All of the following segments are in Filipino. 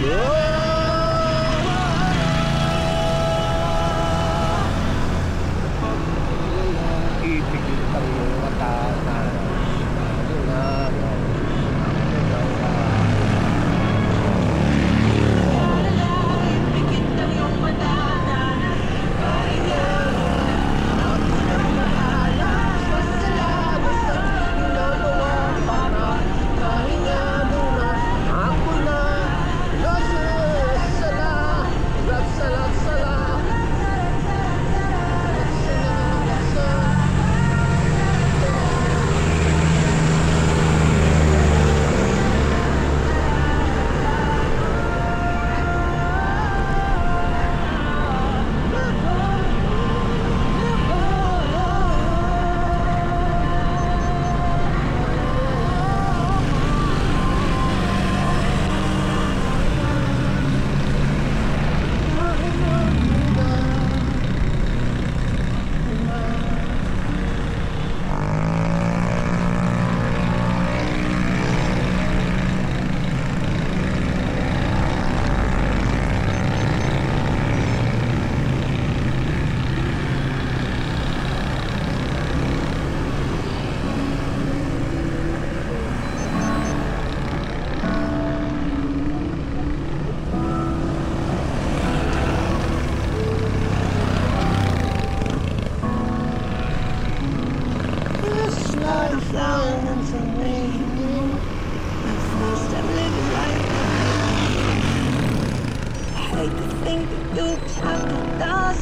Ipigil ang iyong mata na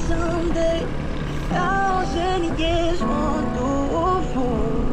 someday, 1,000 years won't do for.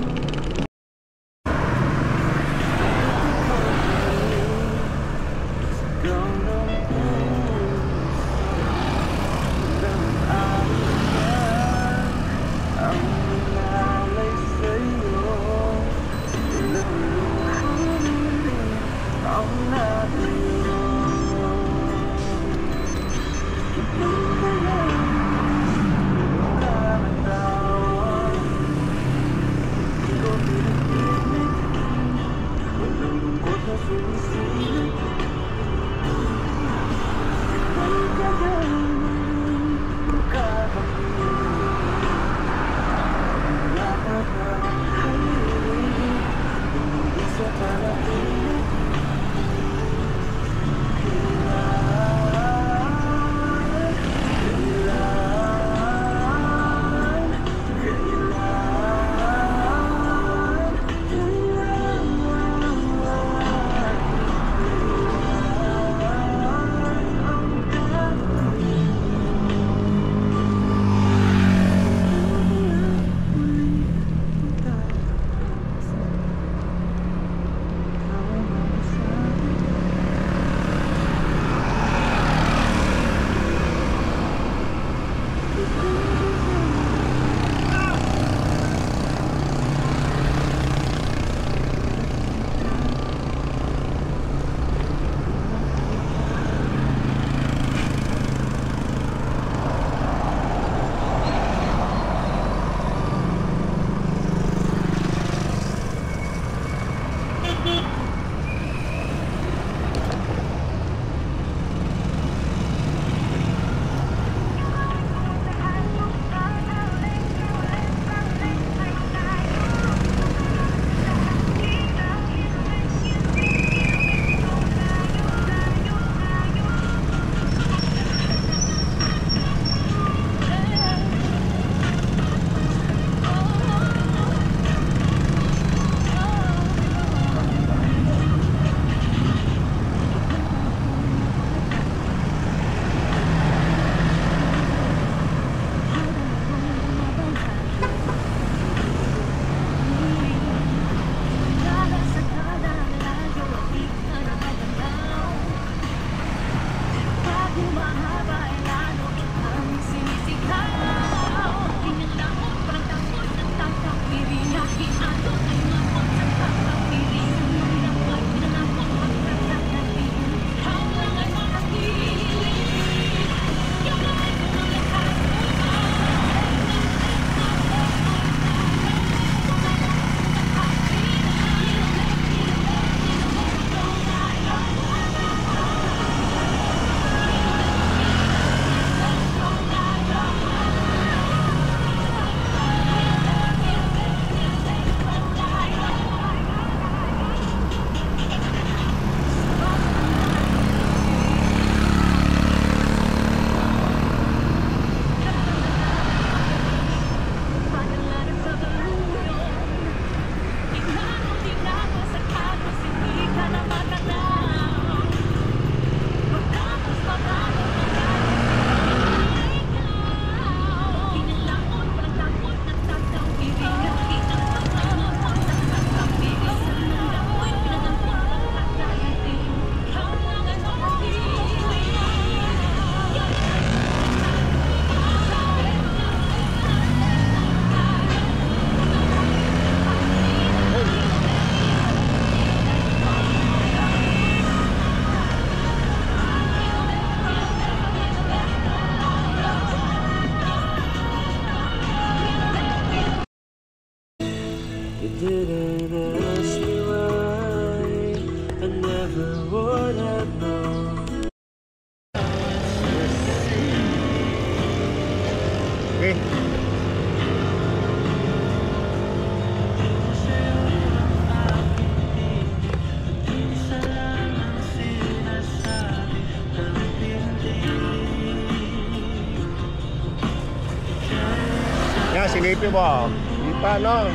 silipin mo. Hindi pa, no?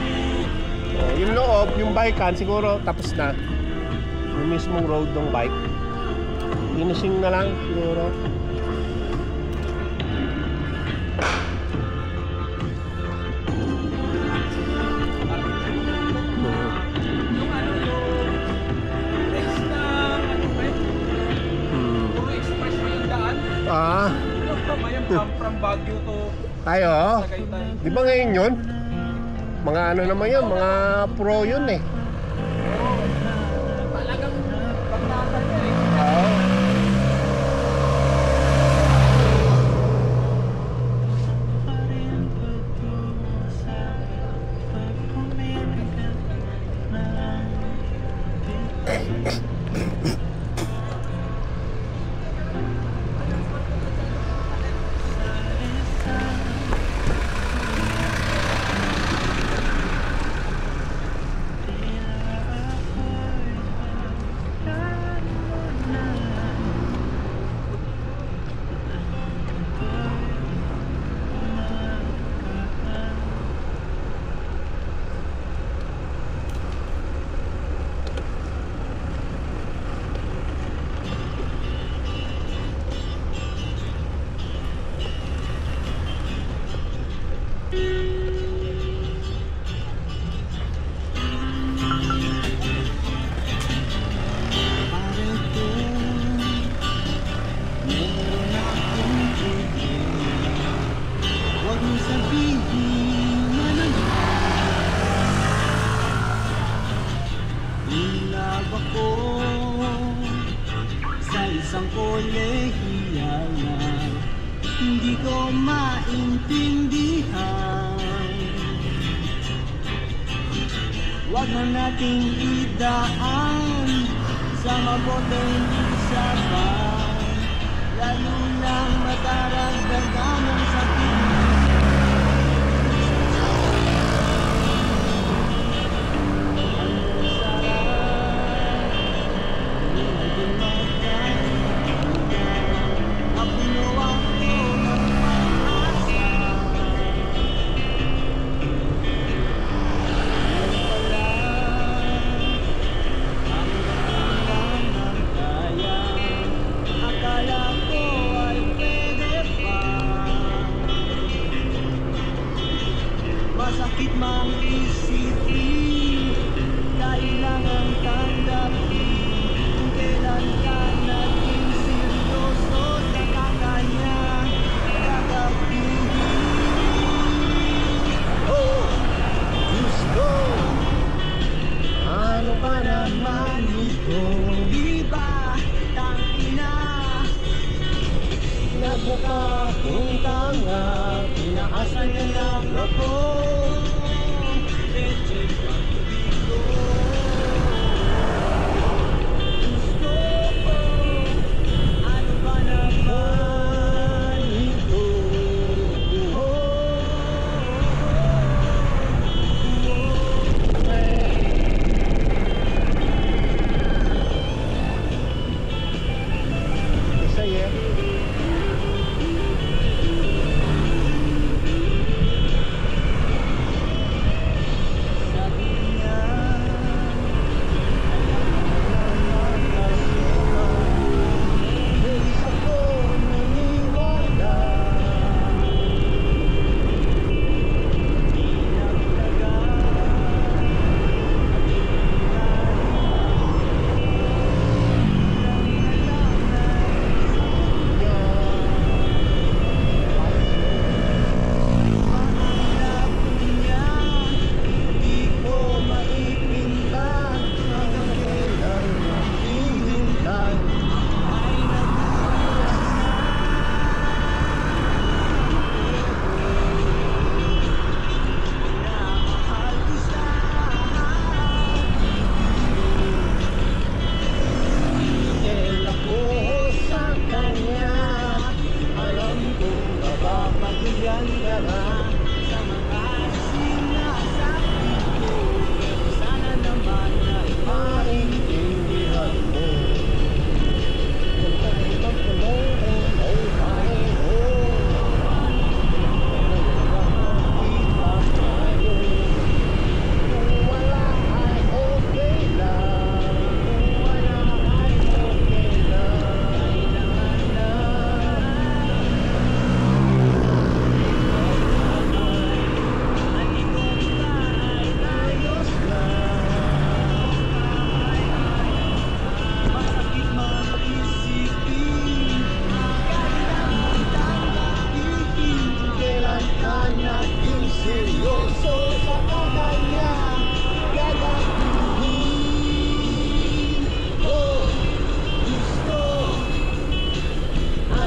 Oh, yung loob, yung bikean, siguro tapos na. Yung mismong road ng bike. Finishing na lang, siguro. Yung ano yung next na ano ba puro express mo yung daan. Ah, Mayan from Baguio to tayo. Tagaytay. Di ba ngayon yun? Mga ano naman yun, mga pro yun eh. Talagang pagkatan niya eh. Oo. Isang kolehiyal na hindi ko maintindihan. Huwag na nating idaan sa maboteng usapan, lalo nang madaragdagan ng sakit. Masakit mang isipin, tayo lang ang tanggapin. Kung kailan ka naging seryoso, saka kanya gagawin. Oh, Diyos ko, ano ba naman ito? Di ba, tangina, nagmukha kong tanga, pinaasan niya ako.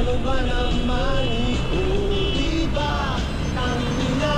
Ano ba naman ito? Di ba tangina?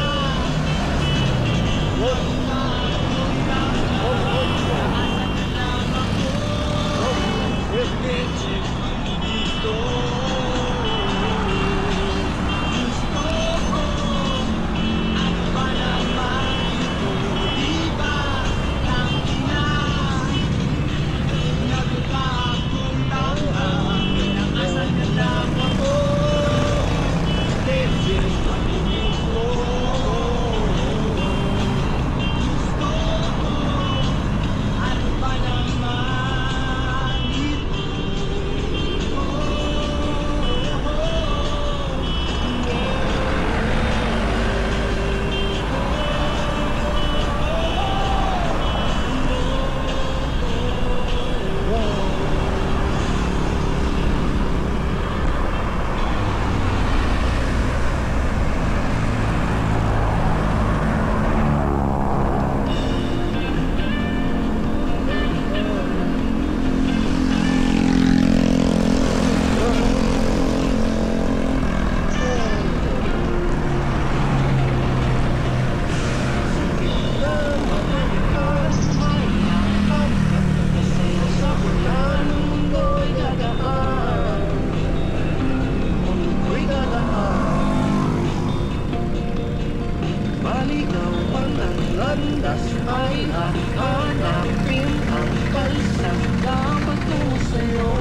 Maligaw ang landas ay hanapin ang kalsada patungo sa'yo.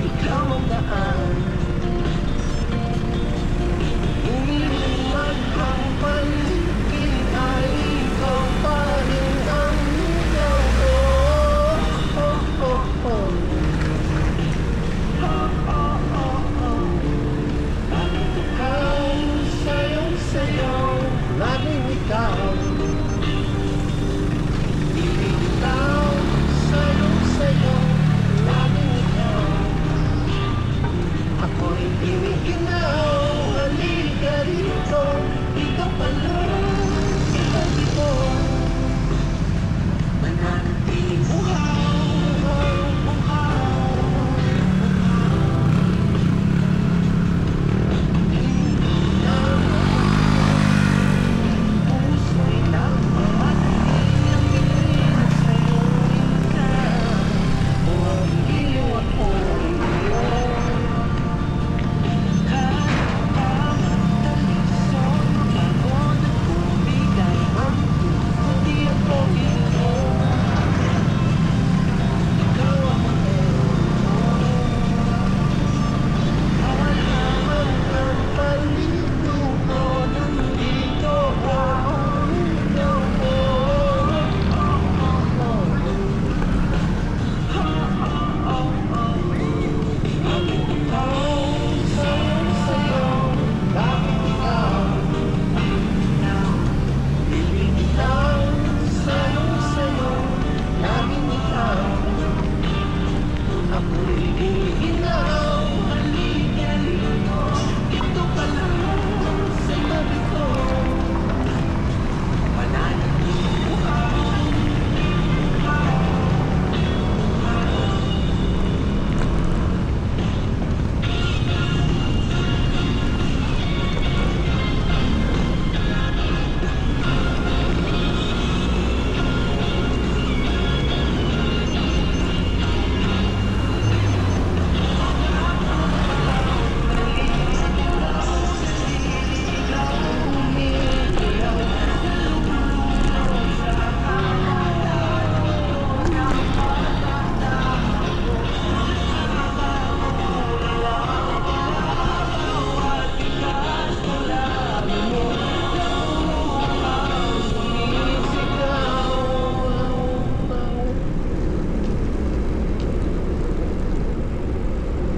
Ikaw ang daan, umiilag ang paligid ay ikaw pa rin ang ikaw ko. Oh, oh, oh. Bakit ikaw sayong-sayaw, laging ikaw? Bibitaw, sayong-sayaw, laging ikaw. Ako'y giniginaw, halika rito, ikaw pala, ikaw dito. Mananatiling buhaw, buhaw. Puso'y nagmamadali ang pinilit sa'yo, ikaw. Kung ang iyo ako'y iyo. Kahit pagdalisod, mapagod at bumigay ang puso, di ako ito. Ikaw ang bawat naman ang palito ko, nandito ako, ikaw ko. Bakit ikaw sayang-sayaw, bakit ikaw? Bibitaw, sayang-sayaw, laging ikaw. Ako'y giniginaw, halika rito, ito ka lang sa tabi ko. Mananatiling buhaw,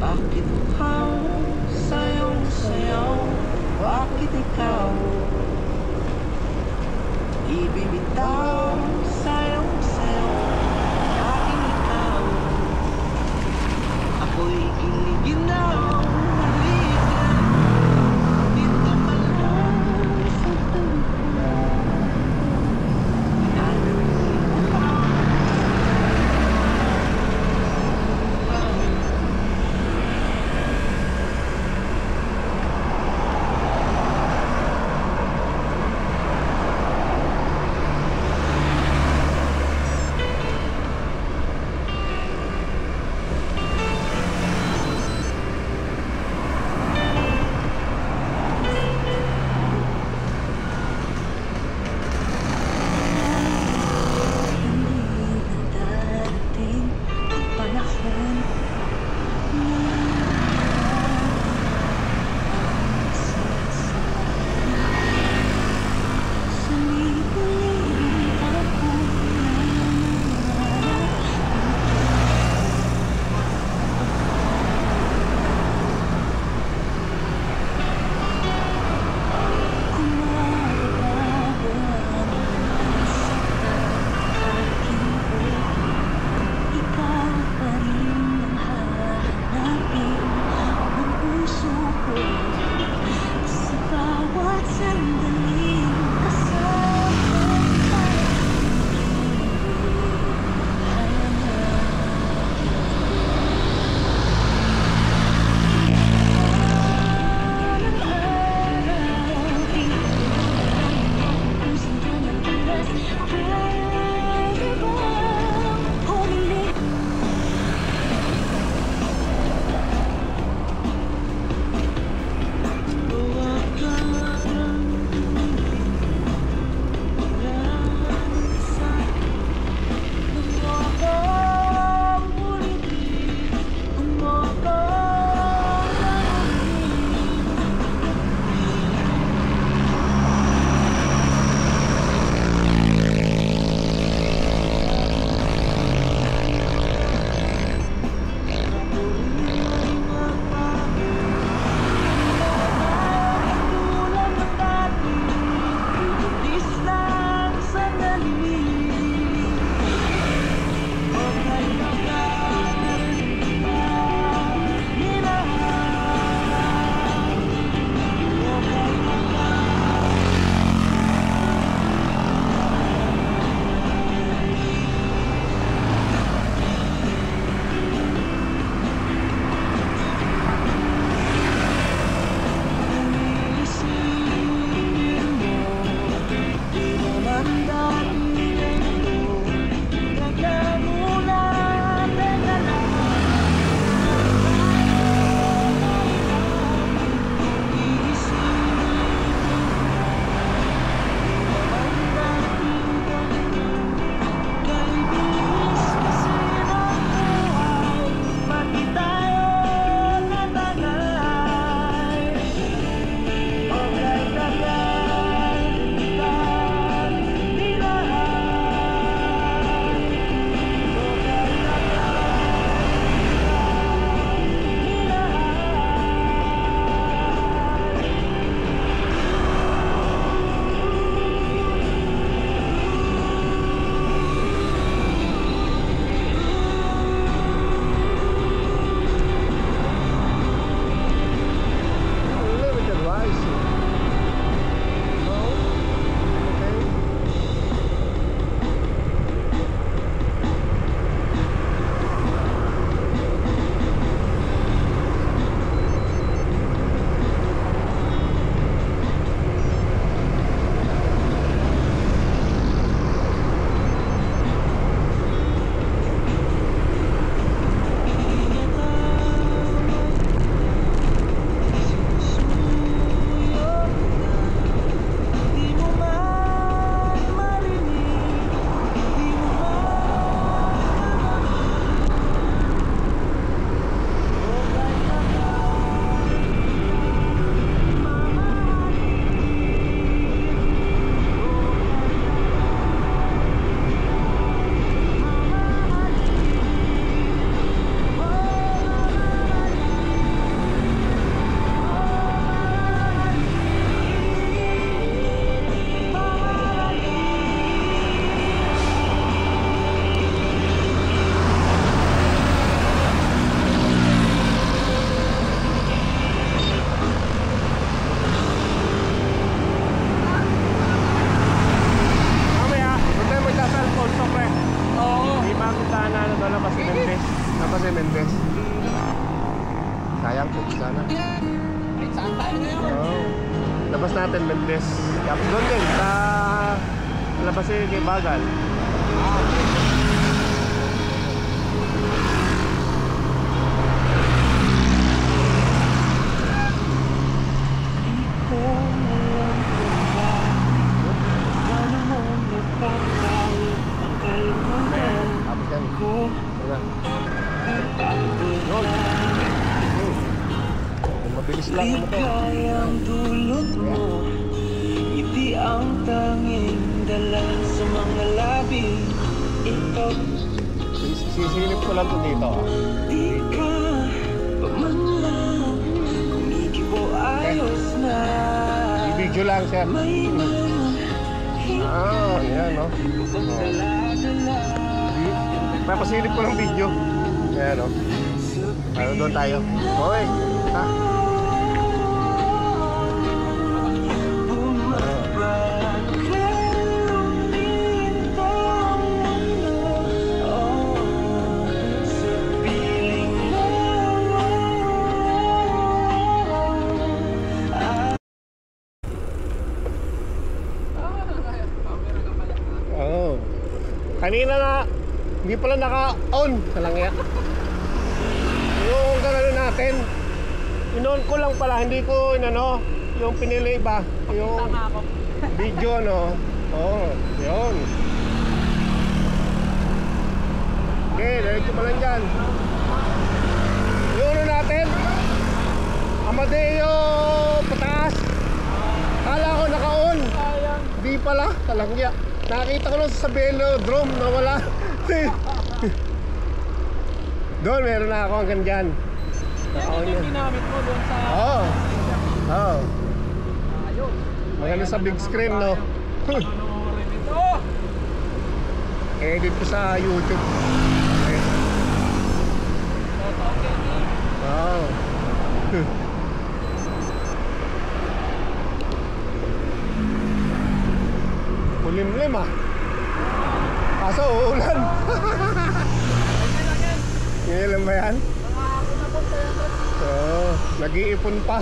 bakit ikaw sayang-sayaw, bakit ikaw? Ibibitaw, sayang-sayaw, laging ikaw. Ako'y giniginaw, halika dito ka lang sa tabi ko. Mananatiling buhaw. Sayang po sana. Ay, saan tayo ngayon? Oo. Labas natin, Mendes. Tapos doon din, sa labas kay Bagal. Tapos yan. Wala. Yun. Mabilis lang ang motor. Ligayang dulot mo, ngiti ang tanging dala sa mga labi. Ito, Sisilip ko lang ito dito. di ka pa man lang kumikibo ayos na. I-video lang, sir. May mga Yan, no? dala-dala Papasilip ko ng video. Ayan, no? Ano, doon tayo. Okay. Ha? bumabag ka lumito ang mundo. Oh, sa piling mo. Camera ka pala. Oo. Kanina na, hindi pala naka-on. Salangya. Yung gano'n natin, in-on ko lang pala, hindi ko inano, yung pinili ba? Yung Tama ako. video, no? Oo, yun. Okay, diretso pa lang dyan. Yung ano natin, Amadeo pataas. Kala ko naka-on. Sayang. Di pala, talangya. Nakita ko lang sa velodrome na wala. Doon, meron na ako hanggang dyan. Yan yung ginamit mo doon sa... Oo. Oo. Ayos. Maganda sa big screen, no? Panoorin ito. Edit ko sa YouTube. Eh, Toto, Kenny. Oo. Kulimlim ah. Kaso uulan. Ngayon ba yan? Nakakapon na po tayo. Oo, nag-iipon pa.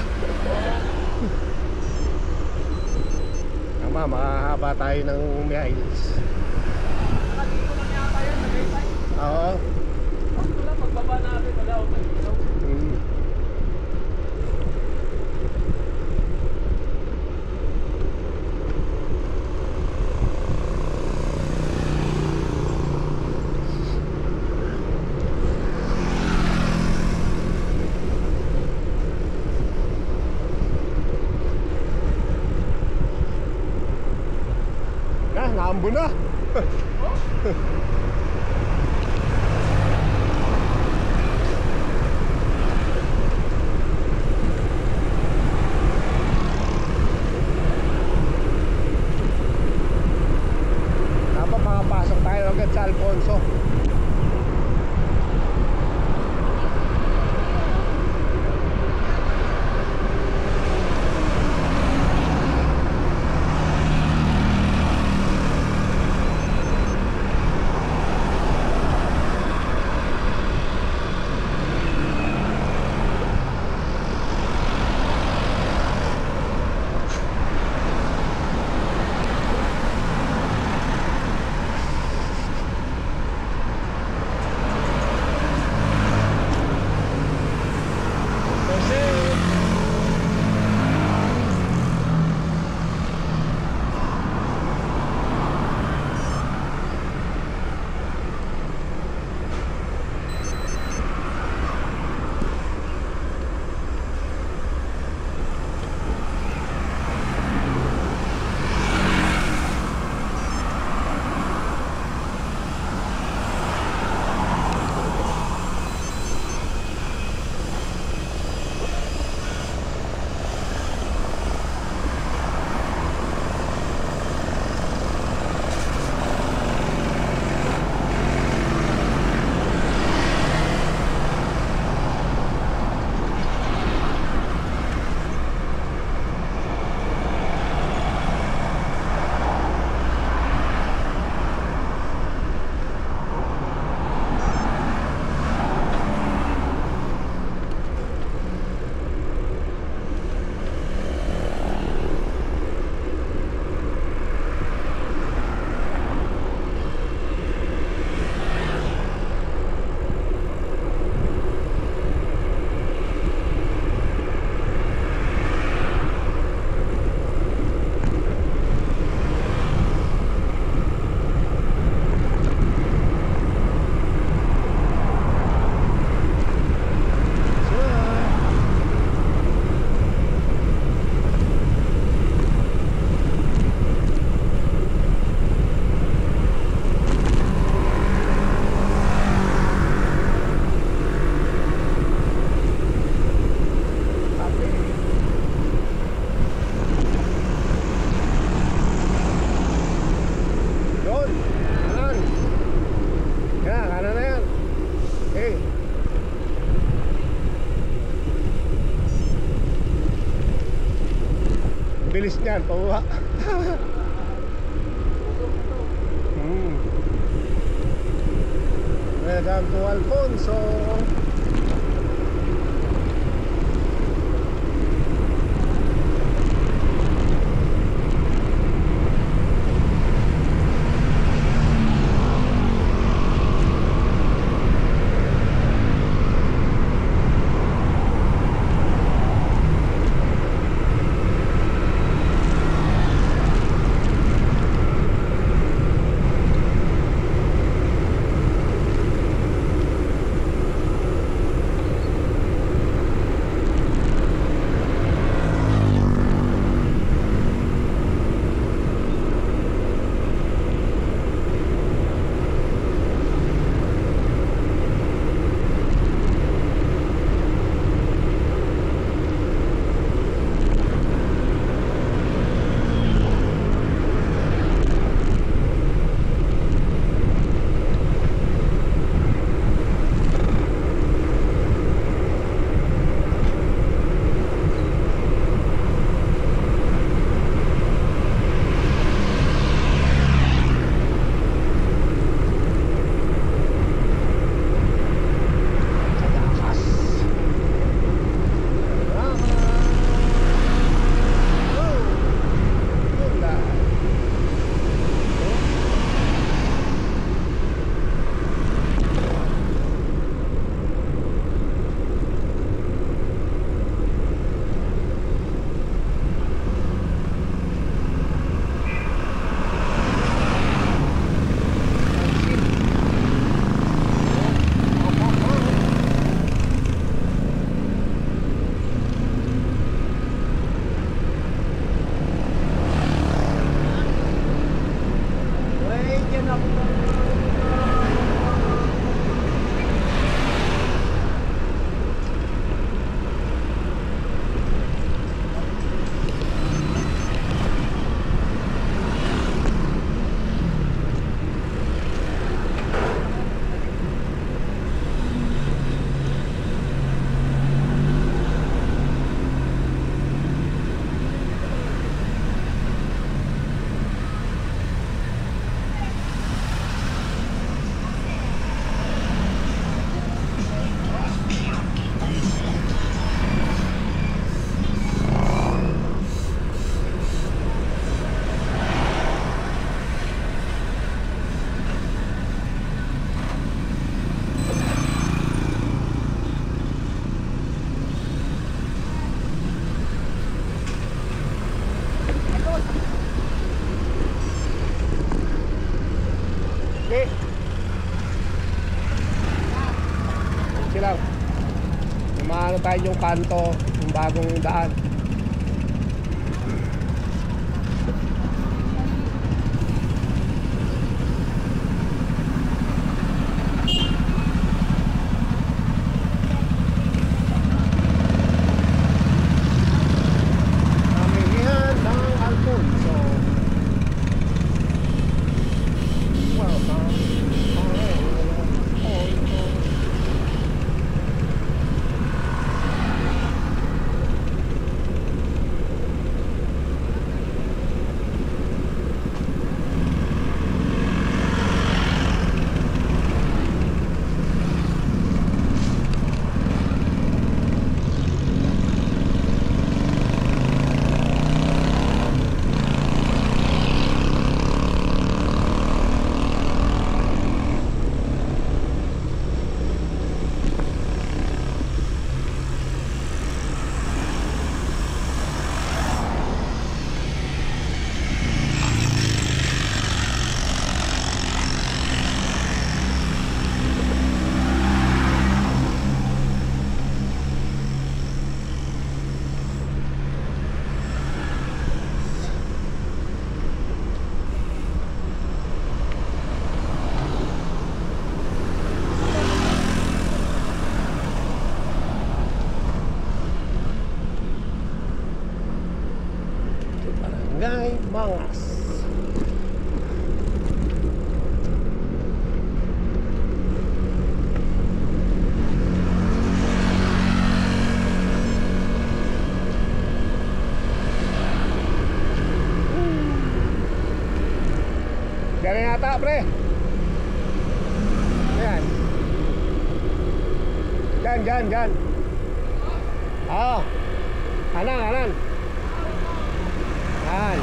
Tama, makahaba tayo ng miles. Nakadito lang yata yun. Nag-isay. Oo. Ito lang, magbaba natin. Wala ako mag-ilaw. Mm. Naambo na. Dapat makapasok tayo agad sa Alfonso. bilis niyan, pababa. Welcome to Alfonso. Lang. Maano tayo yung kanto, yung bagong daan. Pamilihan ng Alfonso. Welcome. Barangay Mangas. pre. Ayan. Dyan. Oo. Kanan. Yan.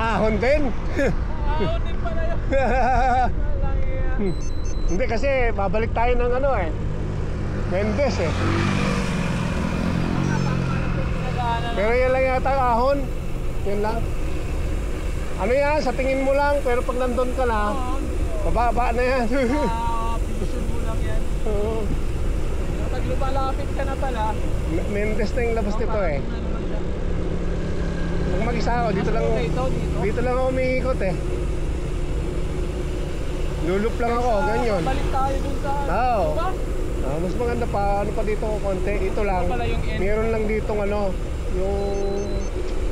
Ahon din. Ahon din pala yun. Walang iya. Hindi kasi babalik tayo ng ano eh. Mendes eh. Pero yan lang yata ang ahon. Yan lang. Ano yan, sa tingin mo lang, pero pag nandun ka na, bababa na yan. Vision mo lang yan. Oo. Pag lumalapit ka na pala, Mendes na yung labas nito eh. Pag mag-isa ako, dito lang ako umiikot eh. Lulup lang ako, ganyan. Balik tayo dun sa... Oo. Diba? Mas maganda pa, ano pa dito konti. Ito lang, Ito pala yung end. meron lang dito ano, yung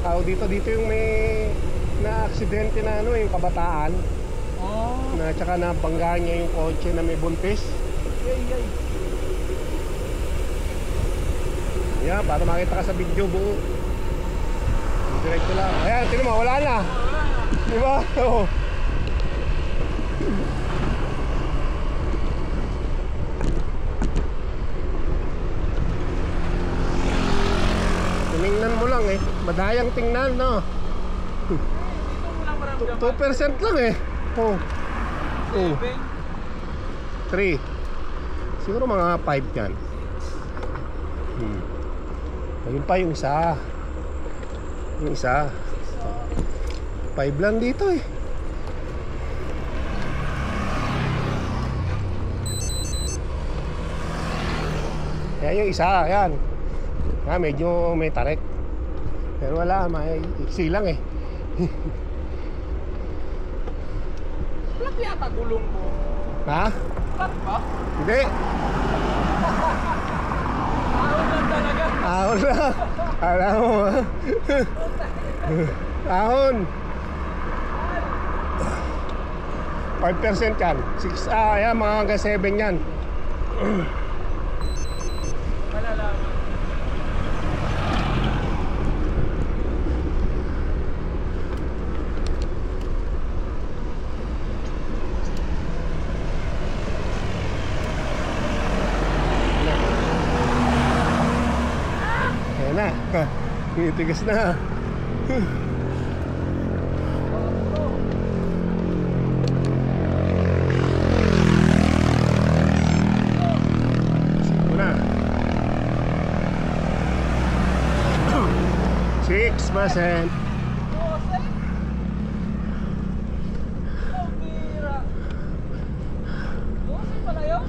tao dito yung may na aksidente na ano, yung kabataan. Oh. Na tsaka nabanggaan niya yung kotse na may buntis. Yay. Yan, para makita ka sa video buo. Diretso lang. Ayan, tingnan mo, wala na. Di ba? Oo. Tingnan mo lang eh. Madayang tingnan, no? Dito mo lang maramdaman. 2% lang eh. Oh. 3. Siguro mga 5 yan. Ayun pa yung isa. Yung isa 5 lang dito eh. Kaya yung isa, yan. Medyo may tarik. Pero wala, may iksi lang eh. Flat yata gulong mo. Ha? Flat ba? Hindi. Ahon lang talaga. Ahon lang. Alam mo ha? Ahon. 5% yan. 6, yan, mga hanggang 7 yan. Malalaman. Ayan na. Tinitigas na. Siko na. 6%. Bira. 12 pala yun?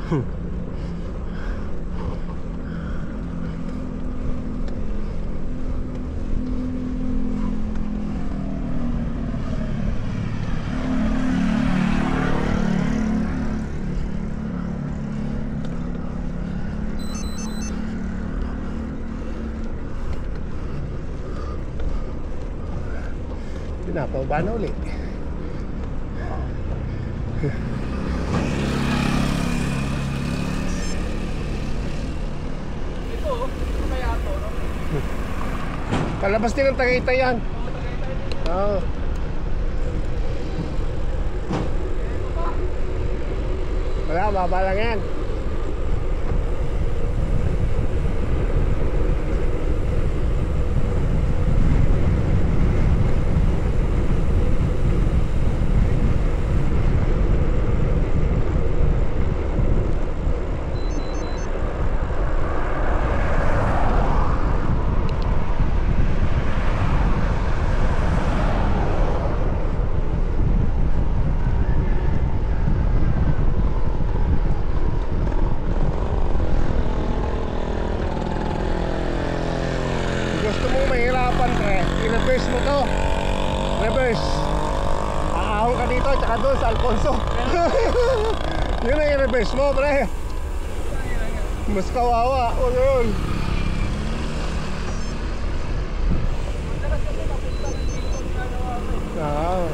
Pinapaba na ulit. Ito, kaya to, no? Palabas din ang Tagaytay yan. Oo. Wala, baba lang yan. Gusto mong mahirapan, pre, i-reverse mo to. Reverse. Aahon ka dito, tsaka doon sa Alfonso. Yun ang i-reverse mo, pre. Mas kawawa. Huwag yun. Madalas kasi napunta ng dito ang ginagawa ko. Ah.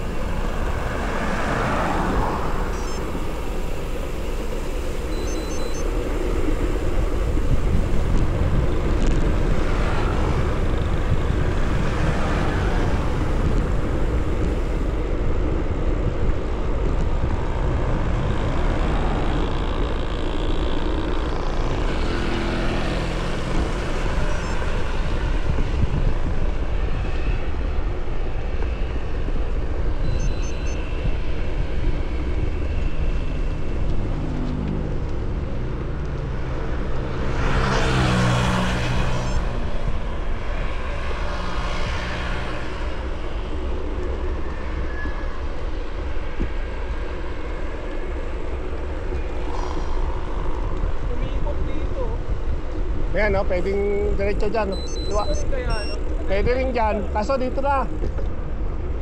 Ayan, no? Pwedeng diretso dyan, no? Diba? Ano kaya ano? Pwede rin dyan, kaso dito na.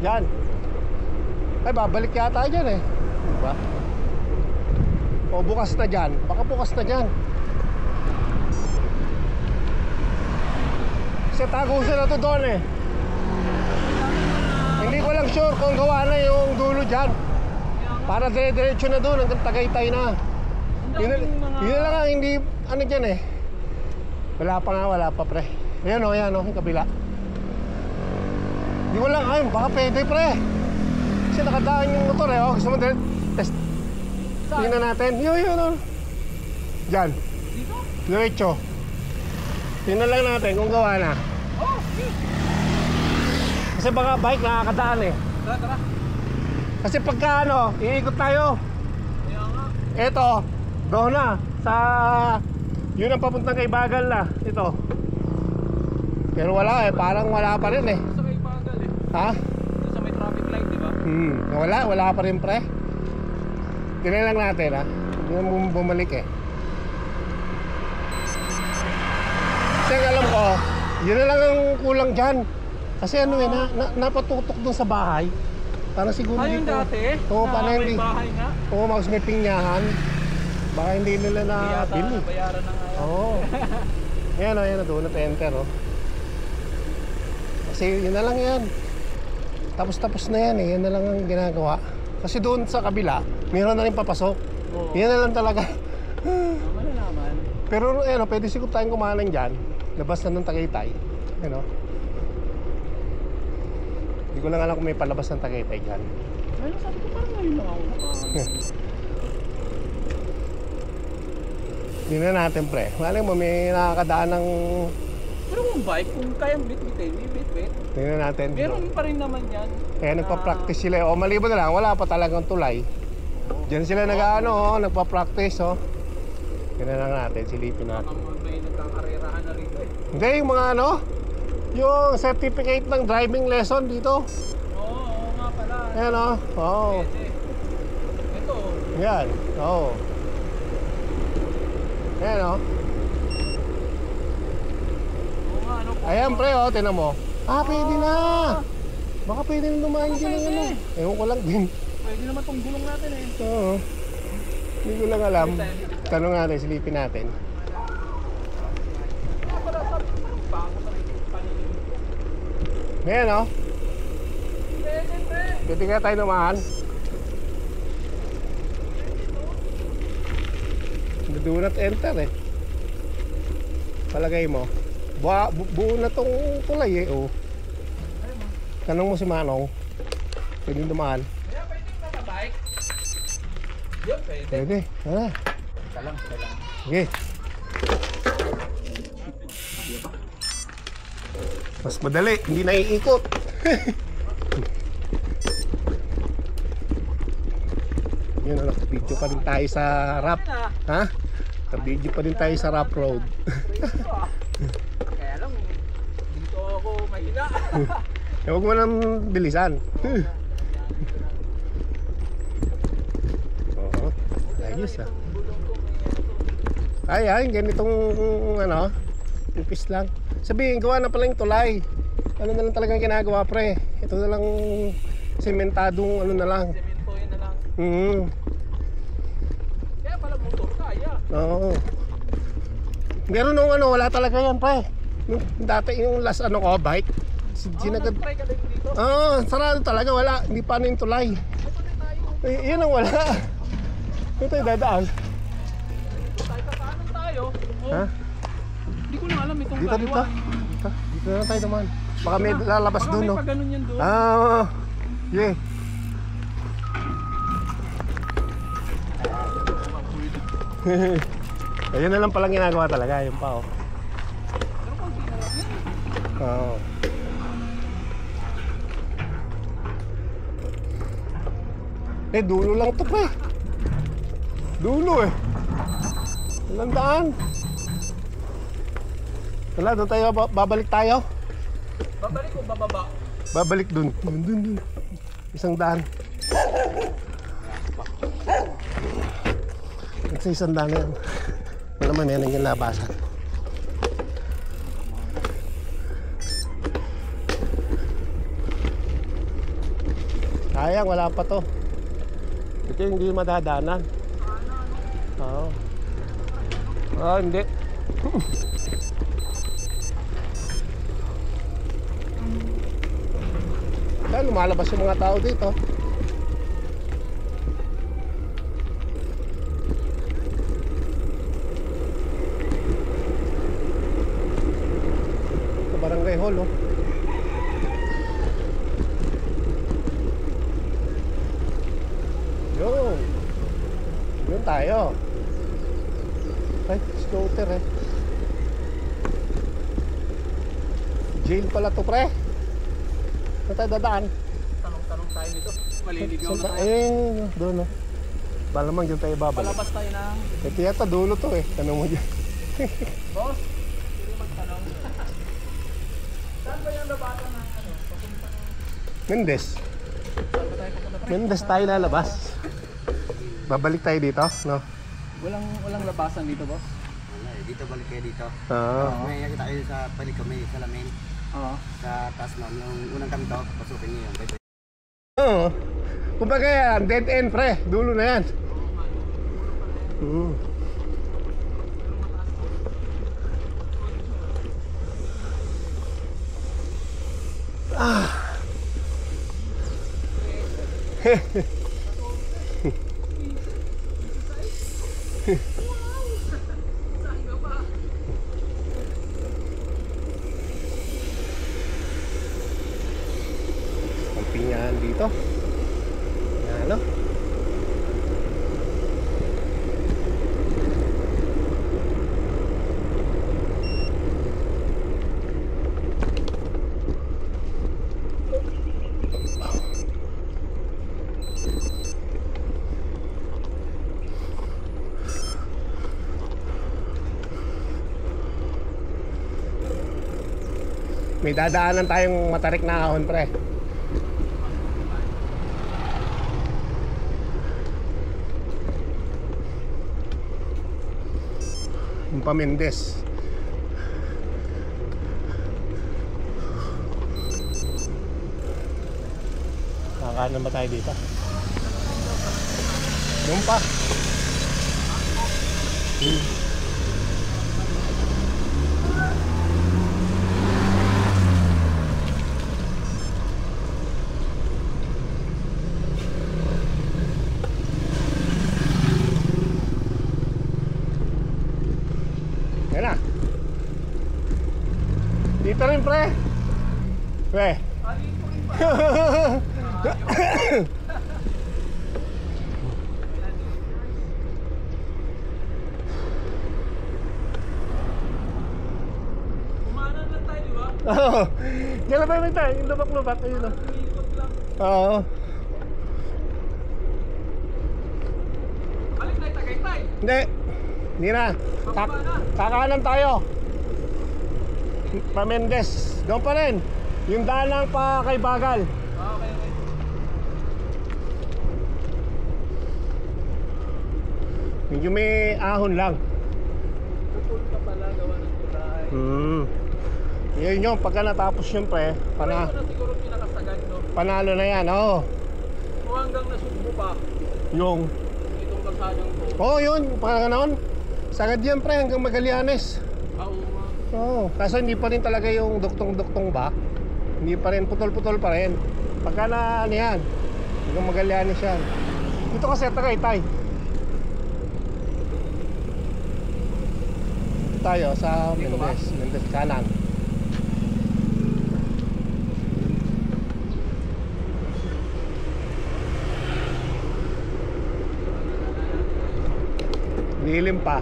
Dyan. Ay, babalik yata dyan eh. Diba? O bukas na dyan. Baka bukas na dyan. Kasi tagusan na to doon eh. Hindi ko lang sure kung gawa na yung dulo dyan. Para dire-diretso na doon hanggang Tagaytay na. Yun lang ang hindi, ano dyan eh. Wala pa pre. Ayan o, yung kabila. Hindi ko lang, ayun, baka pwede pre. Kasi nakadaan yung motor eh, oh. Gusto mo test? Tingnan natin. Yun, oh. Diyan. Dito? Diretso. Tingnan lang natin kung gawa na. Oh, okay. Kasi baka bike nakakadaan eh. Tara. Kasi pagka ano, iikot tayo. Kaya nga. Eto, doon na. Sa, yun ang papuntang kay Bagal na. Ito. Pero wala eh, parang wala pa rin eh. Sa may bagal eh. Ha? Sa may traffic light, di ba? Wala pa rin pre. Tingnan lang natin ha. Hindi na bumalik eh. Kasi ang alam ko, yun na lang ang kulang dyan. Kasi ano eh, napatutok dun sa bahay. Para siguro Yung dito. dati? Oo, na paano may hindi? bahay nga? Oo, mas may pinyahan. Baka hindi nila na Yata bili. nabayaran na nga yan. Oo. Yan o, doon na-enter o. Kasi yun na lang yan. Tapos na yan eh, yan na lang ang ginagawa. Kasi doon sa kabila, mayroon na rin papasok. Oo. Yan na lang talaga. Naman na naman. Pero ano, pwede siguro tayong kumanan dyan. Labas na ng Tagaytay. Ano? Hindi ko lang alam kung may palabas ng Tagaytay dyan. Ayun, sabi ko parang ngayon lang ako Hindi na natin pre. Malay mo, may nakakadaan ng... Pero kung bike, kung kayang bit-bitin, may bit-bit. Tingnan natin. Meron pa rin naman yan. Kaya nagpa-practice sila. O maliban na lang, wala pa talagang tulay. Diyan sila nagpa-practice oh. Tingnan lang natin, silipin natin. May nagkakarerahan na rito eh. Hindi, yung mga ano, yung certificate ng driving lesson dito. Oo nga pala. Ayan o. Oo. Pwede. Ito. Yan. Oo. Ayan o. Oo nga, ano po? Ayan pre o, tinan mo. Pwede na. Baka pwede na dumaan dyan ng ano. Ewan ko lang din. Pwede naman tong gulong natin eh. Oo. Hindi ko lang alam. Tanong natin, silipin natin. Pala, sabi ko parang bago sa paningin. Ayan o. Pwede, pre. Pwede kaya tayo dumaan. Do not enter eh. Palagay mo. Buo na tong tulay eh. Oh. Tanong mo si Manong. Pwede dumaan. Kaya pwede yung mga bike. Yun, pwede. Pwede. Tara. Salang. Sige. Mas madali. Hindi naiikot. Yun na, video pa rin tayo sa rap. Ha? Video pa din tayo sa rap road. Kaya lang, dito ako mahina. Huwag mo nang bilisan. Oo. Ayos ah. Ay, ganitong ano, ipis lang. Sabihin, gawa na pala yung tulay. Ano na lang talagang ginagawa pre. Ito na lang sementadong ano na lang. Semento yun na lang. Kaya pala motor kaya. Oo. Meron nung ano, wala talaga yan pre. Yung dati yung last ano ko, bike. Sinagad. Try ka din dito. Oo, sarado talaga, wala. Hindi pa ano yung tulay. Ito din tayo. Yun ang wala. Ito yung dadaan. Tayo kapanan tayo. Oh, Ha? Hindi ko lang alam itong Dito. Dito na tayo naman. Baka may lalabas doon, no? Baka may pa ganun yan doon. Ah, yeah. Ayun na lang palang ginagawa talaga, yun pa oh. Pero konti na lang yan. Oo. Dulo lang ito pa. Dulo eh. Walang daan. Wala, doon tayo, babalik tayo. Babalik o bababa? Babalik dun. Dun. Isang daan. Sa isang daan na yan. Wala naman yan ang labasan. Sayang, wala pa to. Ito yung hindi madadaanan. Oo. Hindi. Kaya lumalabas yung mga tao dito. Ito barangay hall, oh. Yun tayo. Ay, scooter eh. Jail pala to, pre. Saan tayo dadaan? Tanong-tanong tayo nito. Maliligaw na tayo. Doon oh. Malamang dyan tayo babalik. Palabas tayo ng... Ito yata dulo to eh. Tanong mo dyan. Boss, hindi magtanong. Saan ba yung labatan ng ano? Papunta ng... Mendes. Saan ba tayo papunta pre? Mendes tayo lalabas. Babalik tayo dito, no? Walang labasan dito, boss? Wala eh, dito balik kayo dito. Oo. May nakita kayo sa balik kami sa Lamin. Oo. Sa taas noon, yung unang kanto, pasukin niyo yun. Oo. Kumbaga yan, dead end pre. Dulo na yan. Ang pinyahan dito. Yan, no? May dadaanan tayong matarik na ahon, pre. Yung pa Mendes. Nakakanan ba tayo dito? Yung pa. Yan na. Dito rin, pre. Pre. Dito rin pa. Kumanan lang tayo, di ba? Oo. Diyan lang tayo tayo. Yung lubak-lubak. Ayun o. Ikot lang. Oo. Balik tayo, Tagaytay. Hindi. Hindi na. Bababa na. Kakanan tayo. Pa Mendes. Doon pa rin. Yung daan lang pa kay Bagal. Okay. Medyo may ahon lang. Pupul ka pala, gawa ng tulay. Yun yung pagka natapos yun, pre. Ito na siguro pinakasagad, no? Panalo na yan, oo. O hanggang nasugbo pa, Yung itong kalsadang to. Oo, yun, parang ganoon. Sagad yan, pre, hanggang Magallanes. Oo nga. Oo, kaso hindi pa rin talaga yung duktong-duktong ba. Hindi pa rin, putol-putol pa rin. Pagka na ano yan, hanggang Magallanes yan. Dito kasi Tagaytay. Tayo sa Dito ba? Mendes kanan. Lilim pa.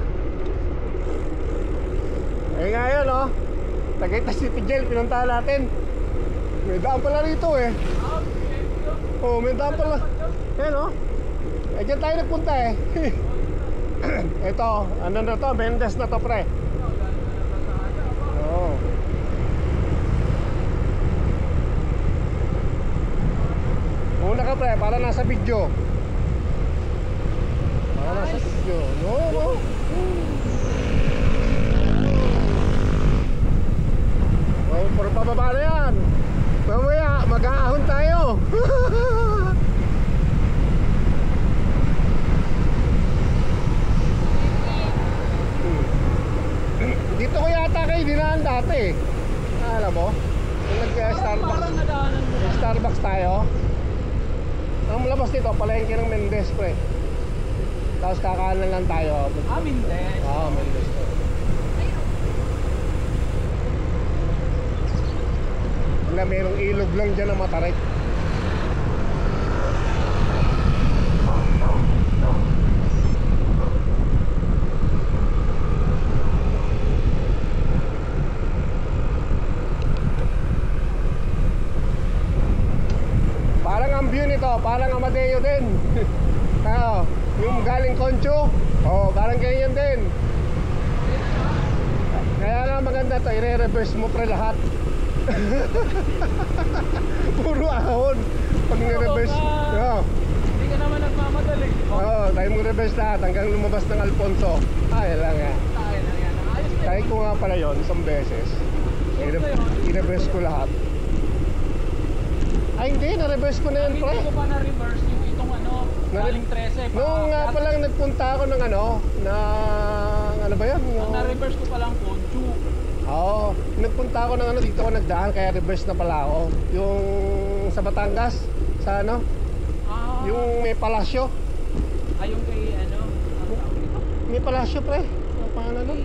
Eh ngayon oh, Tagaytay City Jail, pinuntahan natin. May daan pala rito eh. Oh, may daan pala. Ayan oh. Eh dyan tayo nagpunta eh. Ito, ano na to, Mendes na to, pre. Oo. Una ka, pre, para nasa video. Para nasa video. No. Oh, puro pababa na yan. Mamaya, mag-aahon tayo. Dito ko yata kayo dinaan dati. Alam mo? Kung nag-Starbucks. Parang nadaanan mo. Starbucks tayo. Ang labas dito, palengke ng Mendez, pre. Tapos kakanan lang tayo. Mendez. Oo, Mendez. Wala, merong ilog lang dyan na matarik. Parang ang view nito, parang Amadeo din. Yung galing Concho, parang ganyan din. Kaya nga maganda to, i-reverse mo pre lahat. Puro ahon pag ni-reverse. Hindi ka naman nagmamadali. Tayo mo reverse lahat hanggang lumabas ng Alfonso. Ay lang yan. Tayo na yan. Ayos na Tayo ko nga pala yun isang beses. I-reverse ko lahat. Ay hindi, na-reverse ko na yun pre. Hindi ko pa na-reverse yung itong galing 13. Nung nga palang nagpunta ako ng ano ba yan? Ang na-reverse ko palang Concho. Oo, nagpunta ako ng dito ako nagdaan kaya reverse na pala ako. Yung sa Batangas, sa yung may palasyo. Yung kay May palasyo pre. Paano nun?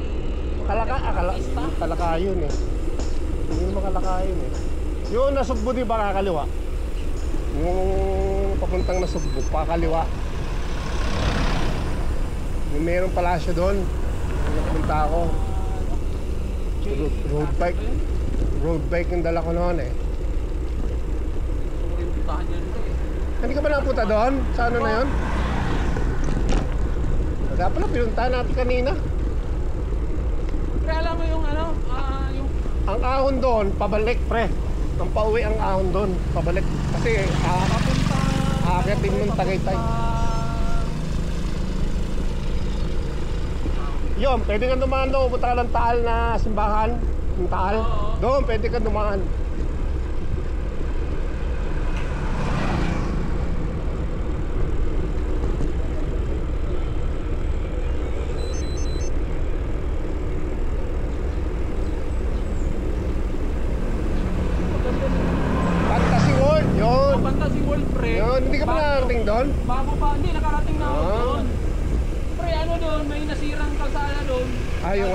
Kalakayon eh. Hindi naman kalakayon eh. Yung Nasugbo di ba kakaliwa? Yung papuntang Nasugbo, pakaliwa. Yung mayroong palasyo doon. Nagpunta ako. Road bike yung dala ko noon eh. Hindi ka ba napunta doon? Sa ano na yun? Kaya pala pinuntahan natin kanina. Pre, alam mo yung yung Ang ahon doon, pabalik pre. Ang pauwi ang ahon doon, pabalik. Kasi aakyatin mong Tagaytay. Yun, pwede kang dumaan doon. Punta ka ng Taal na simbahan. Yung Taal. Doon, pwede kang dumaan. Fantasy World, yun. Fantasy World, pre. Yun, hindi ka pa nakarating doon? Bago pa, hindi, nakarating na ako doon. Pre, doon, may nasirang kalsada doon. Yung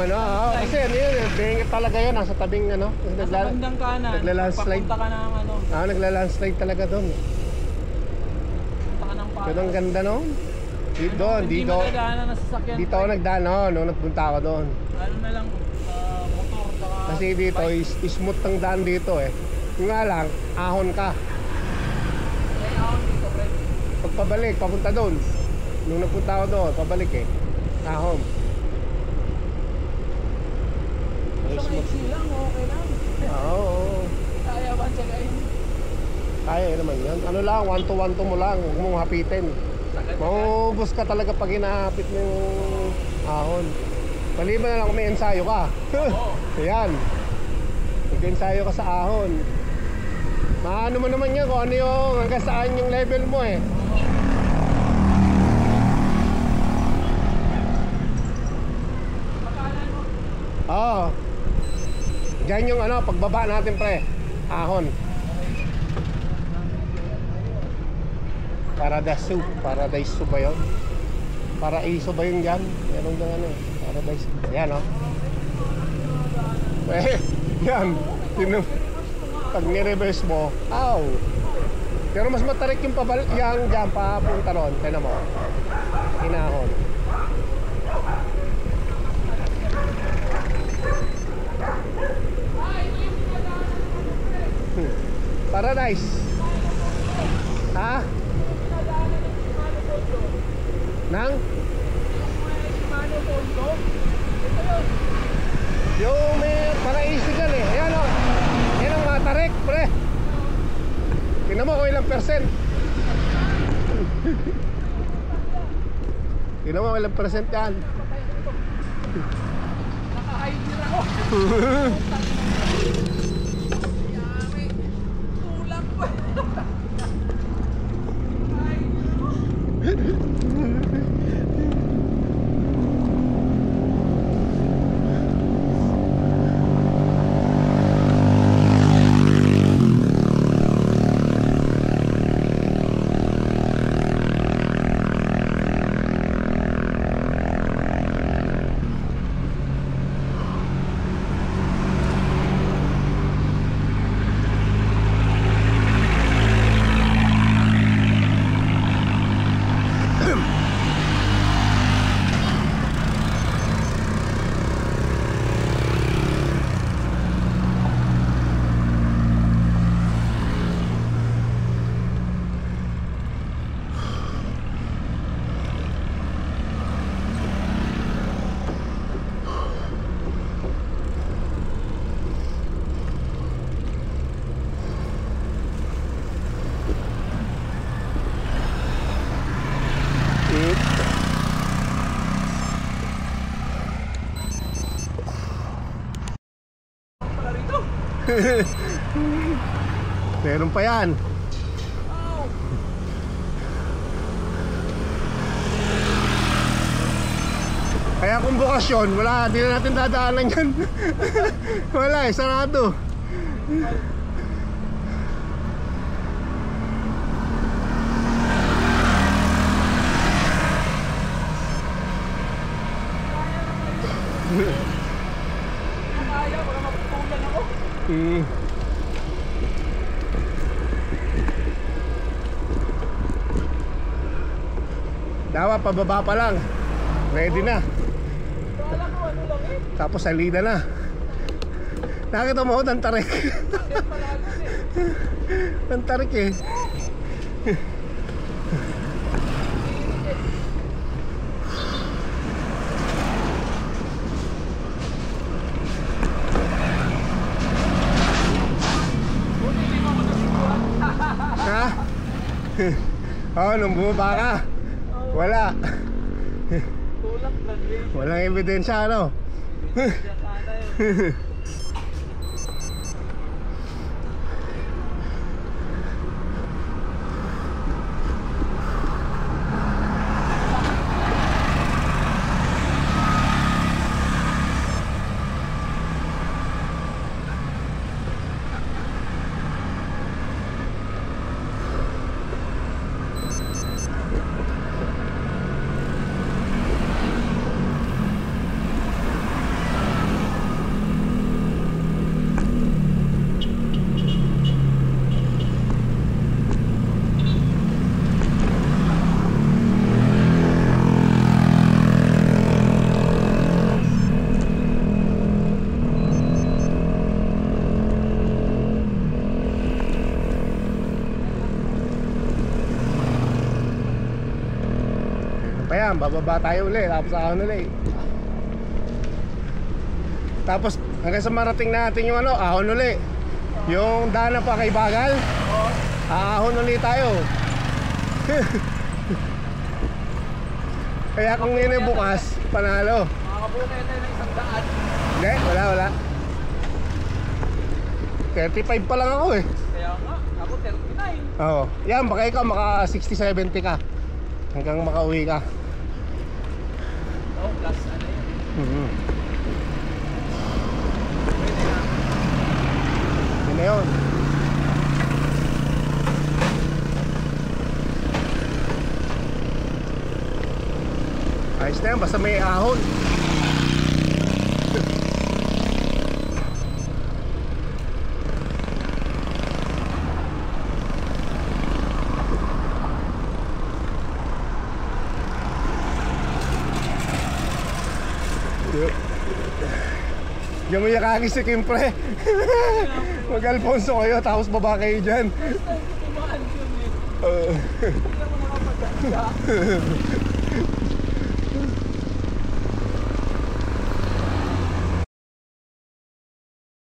kasi yun, bengit talaga yun, nasa tabing Nasa bandang kanan, nagla-landslide. papunta ka ng Nagla-landslide talaga doon. Punta ka ng Paras. Yun ang ganda noon. Dito, Hindi madadaanan na sasakyan. dito ako nagdaan, nung nagpunta ako doon. Na lang, motor, saka Kasi dito, smooth ang daan dito eh. Yung nga lang, ahon ka. May ahon dito, pre. Pag pabalik, papunta doon. Nung nagpunta ako doon, pabalik eh. Ahon. Gusto ka easy lang, okay lang. Oo. Kaya ba siya kayo? Kaya naman yan. Ano lang, 1 to 1 to mo lang. Huwag mong hapitin. Maubos ka talaga pag hinahapit mo yung ahon. Maliban na lang kung may ensayo ka. Ayan. Mag-ensayo ka sa ahon. Maano mo naman yan kung ano yung hanggang saan yung level mo eh. Oo. Diyan yung pagbaba natin pre. Ahon. Paradise ba yun? Paraiso ba yun dyan? Meron ng Paradise. Ayan yan. Pag ni-reverse mo, pero mas matarik yung pabalik yan dyan, papunta ron. Tignan mo. Inahon. Paradise. Ha? Nang? Yung may paraiso dyan eh. Ayan yan ang matarik pre. Tingnan mo kung ilang percent. Tingnan mo kung ilang percent yan. Naka-hide ako. Tulak pa. Meron pa yan. Kaya kung bukasyon, wala, di na natin dadaanan yan. Wala eh, sarado. Kaya, baka maputulan ako. Dawa, pababa pa lang. Ready na. Kala ko ano lang eh. Tapos salida na. Nakita mo, tantarik. Yan pala eh. Tantarik eh. Ha? Oh, nung bumaba ka. Wala. Tulak lang eh. Walang ebidensya, ano? Diyan sana yun. Pa yan, bababa tayo ulit. Tapos ahon ulit. Tapos hanggang sa marating natin yung ano, ahon ulit. Yung daanan pa kay Bagal, ahon ulit tayo. Kaya kung yun ay bukas, panalo. Makakabuhay tayo ng 100. Hindi, wala. 35 pa lang ako eh. Kaya nga, ako 39. Oo. Yan, baka ikaw maka 60-70 ka. Hanggang makauwi ka. Oh, plus ano yun. Pwede na. Yun na yun. Ayos na yan, basta may ahon. Diyan mo yakaki si Kim pre. Mag-Alfonso kayo, tapos baba kayo dyan. Basta hindi tumaan yun eh. Hindi naman nakapaganda.